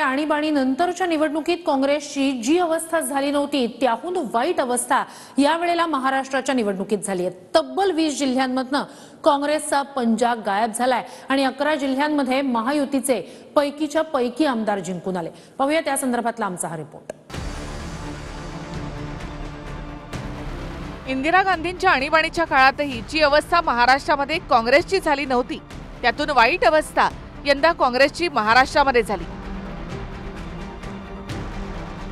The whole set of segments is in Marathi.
आणीबाणी नंतरच्या निवडणुकीत काँग्रेसची जी अवस्था झाली नव्हती त्याहून वाईट अवस्था यावेळेला महाराष्ट्राच्या निवडणुकीत झाली आहे। तब्बल 20 जिल्ह्यांमधनं काँग्रेसचा पंजा गायब झालाय आणि 11 जिल्ह्यांमध्ये महायुतीचे पैकीच्या पैकी आमदार जिंकून आले। पाहूया त्या संदर्भातला आमचा हा रिपोर्ट। इंदिरा गांधींच्या आणीबाणीच्या काळातही जी अवस्था महाराष्ट्रामध्ये काँग्रेसची झाली नव्हती त्यातून वाईट अवस्था यंदा काँग्रेसची महाराष्ट्रामध्ये झाली।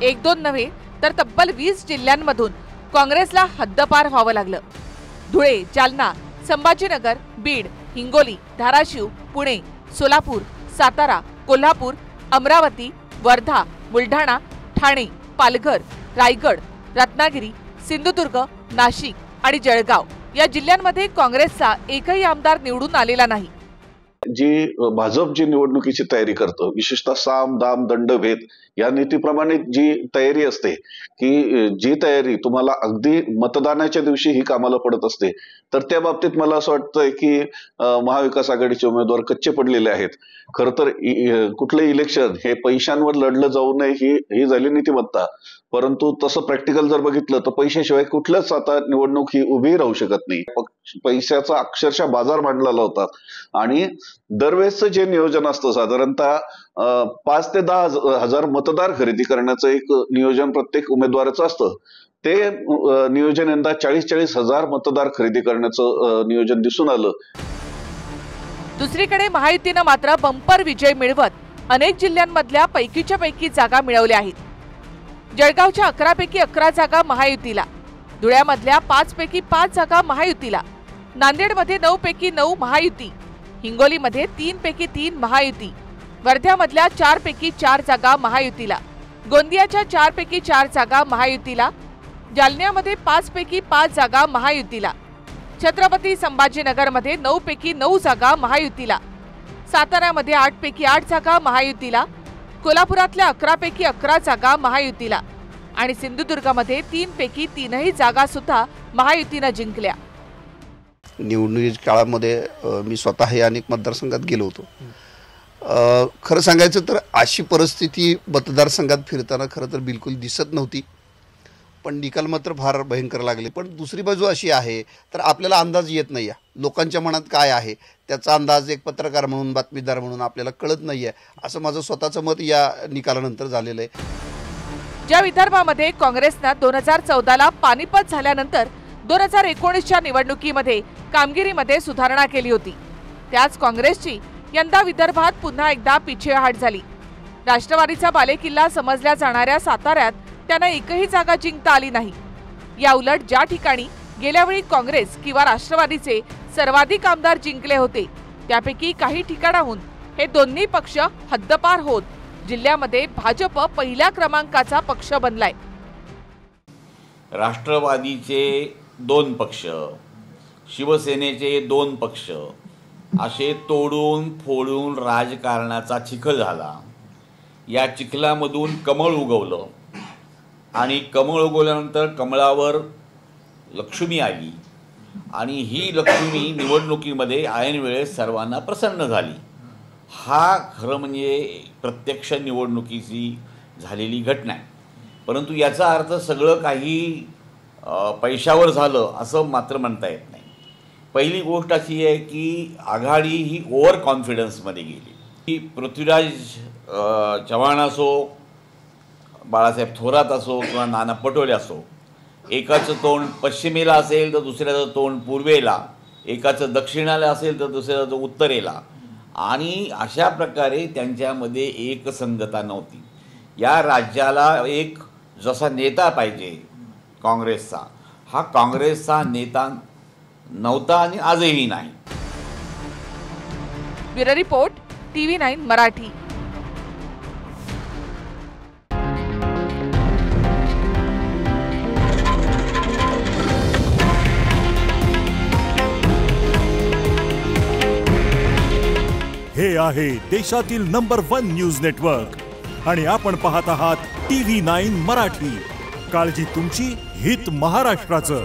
1-2 नव्हे तर तब्बल 20 जिल्ह्यांमधून काँग्रेसला हद्दपार व्हावं लागलं। धुळे, जालना, संभाजीनगर, बीड, हिंगोली, धाराशिव, पुणे, सोलापूर, सातारा, कोल्हापूर, अमरावती, वर्धा, बुलढाणा, ठाणे, पालघर, रायगड, रत्नागिरी, सिंधुदुर्ग, नाशिक आणि जळगाव या जिल्ह्यांमध्ये काँग्रेसचा एकही आमदार निवडून आलेला नाही। जी भाजप जी निवडणुकीची तयारी करतो, विशेषतः साम दाम दंड भेद या नीतीप्रमाणे जी तयारी असते की जी तयारी तुम्हाला अगदी मतदानाच्या दिवशी ही कामाला पडत असते, तर त्या बाबतीत मला असं वाटतंय की महाविकास आघाडीचे उमेदवार कच्चे पडलेले आहेत। खरं तर कुठले इलेक्शन हे पैशांवर लढलं जाऊ नये ही झाली नीतिमत्ता, परंतु तसं प्रॅक्टिकल जर बघितलं तर पैशाशिवाय कुठलंच आता निवडणूक ही उभी राहू शकत नाही। पैशाचा अक्षरशः बाजार मांडलेला होता आणि दरवेळेसचं जे नियोजन असतं साधारणतः 5 ते 10 हजार मतदार खरेदी करण्याचं एक नियोजन प्रत्येक उमेदवाराचं असतं, ते नियोजन यंदा 40-40 हजार मतदार खरेदी करण्याचं नियोजन दिसून आलं। दुसरीकडे महायुतीनं मात्र बंपर विजय मिळवत अनेक जिल्ह्यांमधल्या पैकीच्या पैकी जागा मिळवल्या आहेत। जळगावच्या 11 पैकी 11 जागा महायुतीला, धुळ्यामधल्या 5 पैकी 5 जागा महायुतीला, नांदेडमध्ये 9 पैकी 9 महायुती, हिंगोलीमध्ये 3 पैकी 3 महायुती, वर्ध्यामधल्या 4 पैकी 4 जागा महायुतीला, गोंदियाच्या 4 पैकी 4 जागा महायुतीला, जालन्यामध्ये 5 पैकी 5 जागा महायुतीला, छत्रपती संभाजीनगरमध्ये 9 पैकी 9 जागा महायुतीला, साताऱ्यामध्ये 8 पैकी 8 जागा महायुतीला, कोल्हापुरातल्या 11 पैकी 11 जागा महायुतीला आणि सिंधुदुर्गमध्ये 3 पैकी 3ही जागा सुद्धा महायुतीनं जिंकल्या। निवडणुकीच्या काळामध्ये मी स्वतः अनेक मतदारसंघात गेलो होतो। खरं सांगायचं तर अशी परिस्थिती मतदारसंघात फिरताना खरं तर बिलकुल दिसत नव्हती, पण निकाल मात्र फार भयंकर लागले। पण दुसरी बाजू अशी आहे तर आपल्याला अंदाज येत नाही आहे लोकांच्या मनात काय आहे, त्याचा अंदाज एक पत्रकार म्हणून बातमीदार म्हणून आपल्याला कळत नाही आहे, असं माझं स्वतःचं मत या निकालानंतर झालेलं आहे। ज्या विदर्भामध्ये काँग्रेसनं 2014ला पानिपत झाल्यानंतर 2019च्या निवडणुकीमध्ये कामगिरीमध्ये सुधारणा केली होती, त्याच काँग्रेसची यंदा विदर्भात पुन्हा एकदा पिछेहाट झाली। राष्ट्रवादीचा बालेकिल्ला समजल्या जाणाऱ्या साताऱ्यात त्यांना एकही जागा जिंकता आली नाही। या उलट ज्या ठिकाणी गेल्या वेळी काँग्रेस किंवा राष्ट्रवादीचे सर्वाधिक आमदार जिंकले होते त्यापैकी काही ठिकाणाहून हे दोन्ही पक्ष हद्दपार होत जिल्ह्यामध्ये भाजप पहिल्या क्रमांकाचा पक्ष बनलाय। राष्ट्रवादीचे 2 पक्ष, शिवसेनेचे 2 पक्ष असे तोडून फोडून राजकारणाचा चिखल झाला। या चिखलामधून कमळ उगवलं आणि कमळ उगवल्यानंतर कमळावर लक्ष्मी आली आणि ही लक्ष्मी निवडणुकीमध्ये ऐन वेळेस सर्वांना प्रसन्न झाली। हा खरं म्हणजे प्रत्यक्ष निवडणुकीची झालेली घटना आहे, परंतु याचा अर्थ सगळं काही पैशावर झालं असं मात्र म्हणता येत नाही। पहिली गोष्ट अशी आहे की आघाडी ही ओव्हर कॉन्फिडन्समध्ये गेली। ही पृथ्वीराज चव्हाण असो, बाळासाहेब थोरात असो किंवा नाना पटोले असो, एकाचं तोंड पश्चिमेला असेल तर दुसऱ्याचं तोंड पूर्वेला, एकाचं दक्षिणाला असेल तर दुसऱ्याचं उत्तरेला, आणि अशा प्रकारे त्यांच्यामध्ये एकसंगता नव्हती। या राज्याला एक जसा नेता पाहिजे काँग्रेसचा, हा काँग्रेसचा नेता नव्हता आणि आजही नाही। Bureau report, TV9 Marathi. हे आहे देशातील नंबर 1 न्यूज नेटवर्क आणि आपण पाहत आहात TV9 मराठी। काळजी तुमची, हित महाराष्ट्राचं।